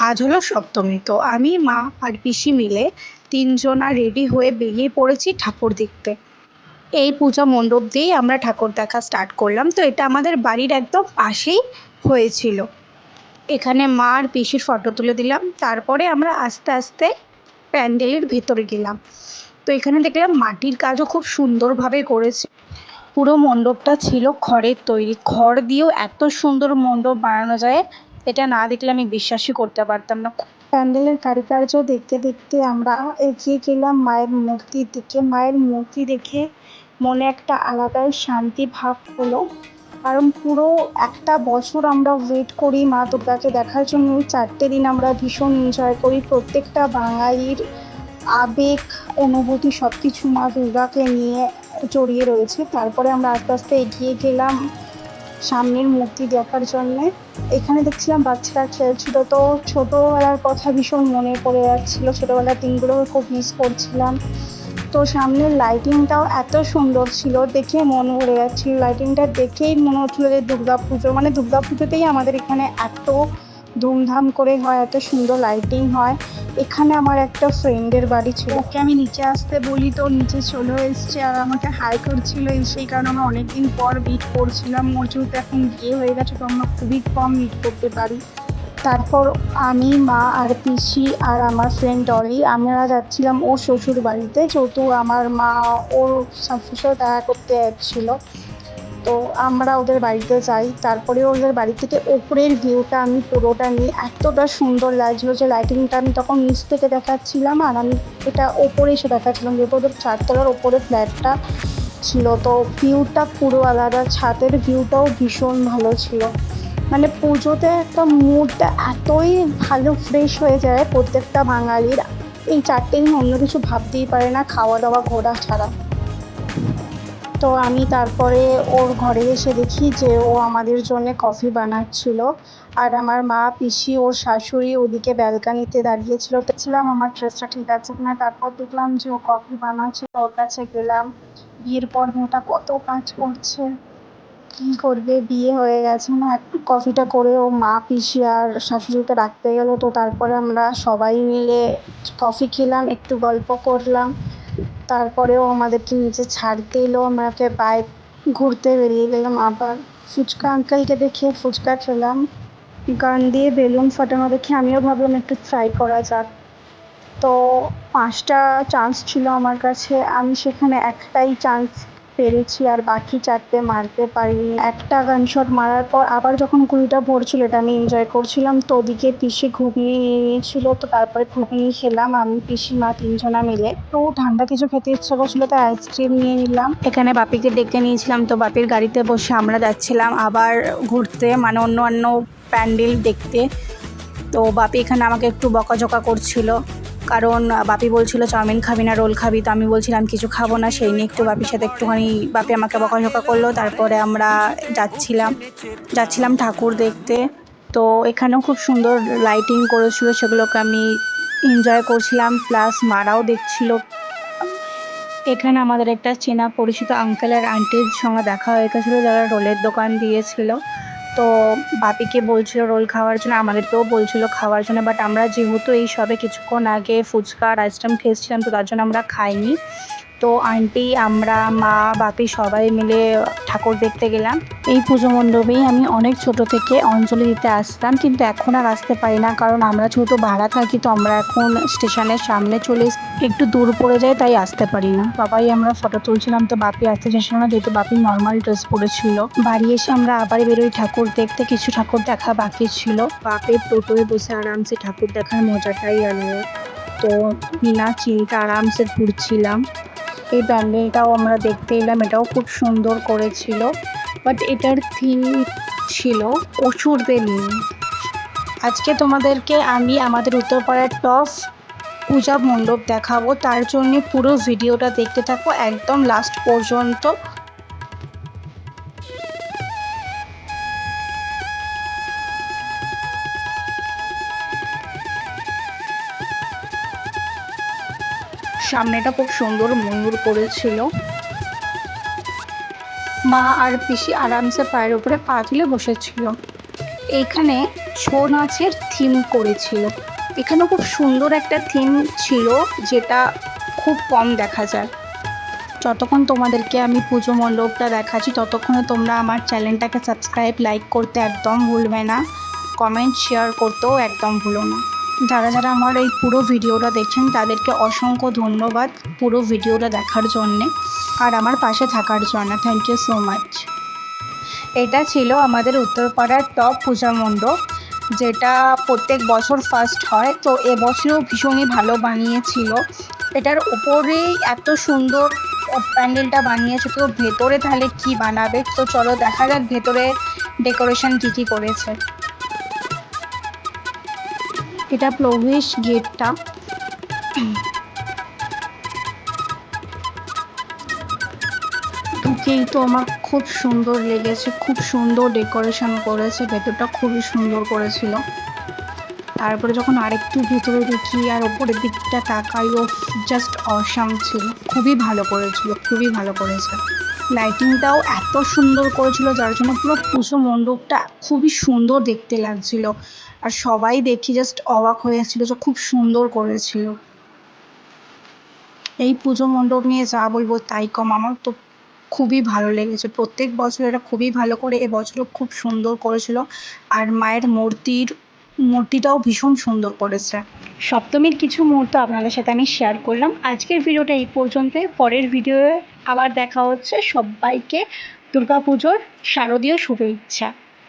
আজ হলো সপ্তমী। তো আমি, মা আর পিসি মিলে তিনজনা রেডি হয়ে বেরিয়ে পড়েছি ঠাকুর দেখতে। এই পূজা মণ্ডপ দিয়েই আমরা ঠাকুর দেখা স্টার্ট করলাম। তো এটা আমাদের বাড়ির একদম পাশেই হয়েছিল। এখানে মা আর পিসির ফটো তুলে দিলাম। তারপরে আমরা আস্তে আস্তে প্যান্ডেলের ভেতরে গেলাম। তো এখানে দেখলাম মাটির কাজও খুব সুন্দরভাবে করেছে। পুরো মণ্ডপটা ছিল খড়ের তৈরি। খড় দিয়েও এত সুন্দর মণ্ডপ বানানো যায়, এটা না দেখলে আমি বিশ্বাসই করতে পারতাম না। প্যান্ডেলের কারুকার্য দেখতে দেখতে আমরা এগিয়ে গেলাম মায়ের মূর্তির দিকে। মায়ের মূর্তি দেখে মনে একটা আলাদাই শান্তি ভাব হলো, কারণ পুরো একটা বছর আমরা ওয়েট করি মা দুর্গাকে দেখার জন্য। 4টে দিন আমরা ভীষণ এনজয় করি। প্রত্যেকটা বাঙালির আবেগ, অনুভূতি সব কিছু মা দুর্গাকে নিয়ে জড়িয়ে রয়েছে। তারপরে আমরা আস্তে আস্তে এগিয়ে গেলাম সামনের মূর্তি দেখার জন্যে। এখানে দেখছিলাম বাচ্চারা খেলছিল। তো ছোটোবেলার কথা ভীষণ মনে পড়ে যাচ্ছিলো, ছোটোবেলার দিনগুলো খুব মিস করছিলাম। তো সামনের লাইটিংটাও এত সুন্দর ছিল, দেখে মন ভরে যাচ্ছিল। লাইটিংটা দেখেই মনে হচ্ছিলো যে দুর্গাপুজো, মানে দুর্গাপুজোতেই আমাদের এখানে এত ধুমধাম করে হয়, এত সুন্দর লাইটিং হয়। এখানে আমার একটা ফ্রেন্ডের বাড়ি ছিল, ওকে আমি নিচে আসতে বলি তো নিচে চলে এসছে আর আমাকে হাই করছিল। সেই কারণে আমরা অনেকদিন পর মিট করছিলাম। ওর যেহেতু এখন বিয়ে হয়ে গেছে তো আমরা খুবই কম মিট করতে পারি। তারপর আমি, মা আর পিসি আর আমার ফ্রেন্ড ডলি আমরা যাচ্ছিলাম ওর শ্বশুর বাড়িতে, যেহেতু আমার মা ওর শাশুড়ির সাথে দেখা করতে যাচ্ছিলো। তো আমরা ওদের বাড়িতে যাই। তারপরে ওদের বাড়ি থেকে ওপরের ভিউটা আমি পুরোটা নিই। এতটা সুন্দর লাগছিলো যে লাইটিংটা আমি তখন নিচ থেকে দেখাচ্ছিলাম আর আমি এটা ওপরে এসে দেখাচ্ছিলাম, যেহেতু ওদের 4তলার ওপরে ফ্ল্যাটটা ছিল। তো ভিউটা পুরো আলাদা, ছাদের ভিউটাও ভীষণ ভালো ছিল। মানে পুজোতে একটা মুডটা এতই ভালো ফ্রেশ হয়ে যায় প্রত্যেকটা বাঙালির। এই 4টে দিন অন্য কিছু ভাবতেই পারে না, খাওয়া দাওয়া ঘোরা ছাড়া। তো আমি তারপরে ওর ঘরে এসে দেখি যে ও আমাদের জন্য কফি বানাচ্ছিল আর আমার মা, পিসি, ওর শাশুড়ি ওদিকে ব্যালকানিতে দাঁড়িয়েছিল। দেখছিলাম আমার ড্রেসটা ঠিক আছে কিনা। তারপর দেখলাম যে ও কফি বানাচ্ছিল, ওর কাছে গেলাম। বিয়ের পর মেয়েটা কত কাজ করছে, কী করবে, বিয়ে হয়ে গেছে না। কফিটা করে ও মা, পিসি আর শাশুড়িকে রাখতে গেলো। তো তারপরে আমরা সবাই মিলে কফি খেলাম, একটু গল্প করলাম। তারপরেও আমাদেরকে নিচে ছাড়তে এলো, আমাকে বাইক ঘুরতে বেরিয়ে গেলাম। আবার ফুচকা আঙ্কেলকে দেখে ফুচকা খেলাম। গান দিয়ে বেলুন ফাটানো দেখে আমিও ভাবলাম একটু ট্রাই করা যাক। তো 5টা চান্স ছিল আমার কাছে, আমি সেখানে একটাই চান্স পেরেছি আর বাকি 4টে মারতে পারিনি। একটা গানশট মারার পর আবার যখন ঘুড়িটা পড়ছিল এটা আমি এনজয় করছিলাম। তো ওদিকে পিসি ঘুগনি নিয়ে নিয়েছিল, তো তারপরে ঘুগনি খেলাম আমি, পিসি, মা 3জনা মিলে। তো ঠান্ডা কিছু খেতে ইচ্ছা করছিল তাই আইসক্রিম নিয়ে নিলাম। এখানে বাপিকে ডেকে নিয়েছিলাম, তো বাপির গাড়িতে বসে আমরা যাচ্ছিলাম আবার ঘুরতে, মানে অন্য প্যান্ডেল দেখতে। তো বাপি এখানে আমাকে একটু বকাঝকা করছিল, কারণ বাপি বলছিল চাউমিন খাবি না রোল খাবি। তো আমি বলছিলাম কিছু খাবো না, সেই নিয়ে একটু বাপির সাথে একটুখানি বাপি আমাকে বকাঝকা করলো। তারপরে আমরা যাচ্ছিলাম ঠাকুর দেখতে। তো এখানেও খুব সুন্দর লাইটিং করেছিল, সেগুলোকে আমি এনজয় করছিলাম, প্লাস মারাও দেখছিল। এখানে আমাদের একটা চেনা পরিচিত আঙ্কেল আর আন্টির সঙ্গে দেখা হয়ে গেছিলো, যারা রোলের দোকান দিয়েছিল। তো বাপিকে বলছিল রোল খাওয়ার জন্য, আমাদেরকেও বলছিল খাওয়ার জন্য, বাট আমরা যেহেতু এই সবে কিছুক্ষণ আগে ফুচকা আর আইসক্রিম খেয়েছিলাম তো তার জন্য আমরা খাইনি। তো আন্টি, আমরা, মা, বাপি সবাই মিলে ঠাকুর দেখতে গেলাম। এই পুজো মণ্ডপেই আমি অনেক ছোট থেকে অঞ্জলি দিতে আসতাম, কিন্তু এখন আর আসতে পারি না, কারণ আমরা যেহেতু ভাড়া থাকি তো আমরা এখন স্টেশনের সামনে একটু দূর পড়ে যায়, তাই আসতে পারি না। সবাই আমরা ফটো তুলছিলাম, তো বাপি আসতে চাইছিল না, যেহেতু বাপি নর্মাল ড্রেস পরেছিল। বাড়ি এসে আমরা আবার বেরোই ঠাকুর দেখতে, কিছু ঠাকুর দেখা বাকি ছিল। বাপের টোটোয় বসে আরামসে ঠাকুর দেখার মজাটাই আলাদা। তো বিনা চিন্তা আরামসে ঘুরছিলাম। এই প্যান্ডেলটাও আমরা দেখতে এলাম, এটাও খুব সুন্দর করেছিল, বাট এটার থিম ছিল অসুরদের নিয়ে। আজকে তোমাদেরকে আমি আমাদের উত্তরপাড়ার টপ পূজা মণ্ডপ দেখাবো, তার জন্য পুরো ভিডিওটা দেখতে থাকো একদম লাস্ট পর্যন্ত। সামনেটা খুব সুন্দর ময়ূর করেছিল। মা আর পিসি আরামসে পায়ের উপরে পা তুলে বসেছিল। এইখানে ছৌ নাচের থিম করেছিল। এখানে খুব সুন্দর একটা থিম ছিল, যেটা খুব কম দেখা যায়। যতক্ষণ তোমাদেরকে আমি পুজো মণ্ডপটা দেখাচ্ছি ততক্ষণে তোমরা আমার চ্যানেলটাকে সাবস্ক্রাইব, লাইক করতে একদম ভুলবে না, কমেন্ট শেয়ার করতেও একদম ভুলো না। যারা যারা আমার এই পুরো ভিডিওটা দেখছেন তাদেরকে অসংখ্য ধন্যবাদ পুরো ভিডিওটা দেখার জন্যে আর আমার পাশে থাকার জন্য। Thank you so much. এটা ছিল আমাদের উত্তরপাড়ার টপ পূজা মণ্ডপ, যেটা প্রত্যেক বছর ফার্স্ট হয়। তো এবছরও ভীষণই ভালো বানিয়েছিল। এটার উপরেই এত সুন্দর প্যান্ডেলটা বানিয়েছে, তো ভেতরে তাহলে কি বানাবে, তো চলো দেখা যাক ভেতরে ডেকোরেশন কী করেছে। এটা প্রবেশ গেটটা। ঢুকেই তো আমার খুব সুন্দর লেগেছে, খুব সুন্দর ডেকোরেশন করেছে, ভেতরটা খুবই সুন্দর করেছিল। তারপরে যখন আরেকটু ভেতরে দেখি আর ওপরের দিকটা তাকাই, ও জাস্ট অসাম ছিল, খুবই ভালো করেছিল, খুবই ভালো করেছে। লাইটিংটাও এত সুন্দর করেছিল যার জন্য পুরো পুজো মণ্ডপটা খুবই সুন্দর দেখতে লাগছিল। আর সবাই দেখি জাস্ট অবাক হয়েছিল যে খুব সুন্দর করেছিল। এই পুজো মণ্ডপ নিয়ে যা বলবো তাই কম, আমার তো খুবই ভালো লেগেছে। প্রত্যেক বছর এটা খুবই ভালো করে, এবছরও খুব সুন্দর করেছিল। আর মায়ের মূর্তিটাও ভীষণ সুন্দর করেছে। সপ্তমীর কিছু মুহূর্ত আপনাদের সাথে আমি শেয়ার করলাম। আজকের ভিডিওটা এই পর্যন্তই। পরের ভিডিওয়ে আবার দেখা হচ্ছে। সবাইকে দুর্গাপুজোর শারদীয় শুভেচ্ছা।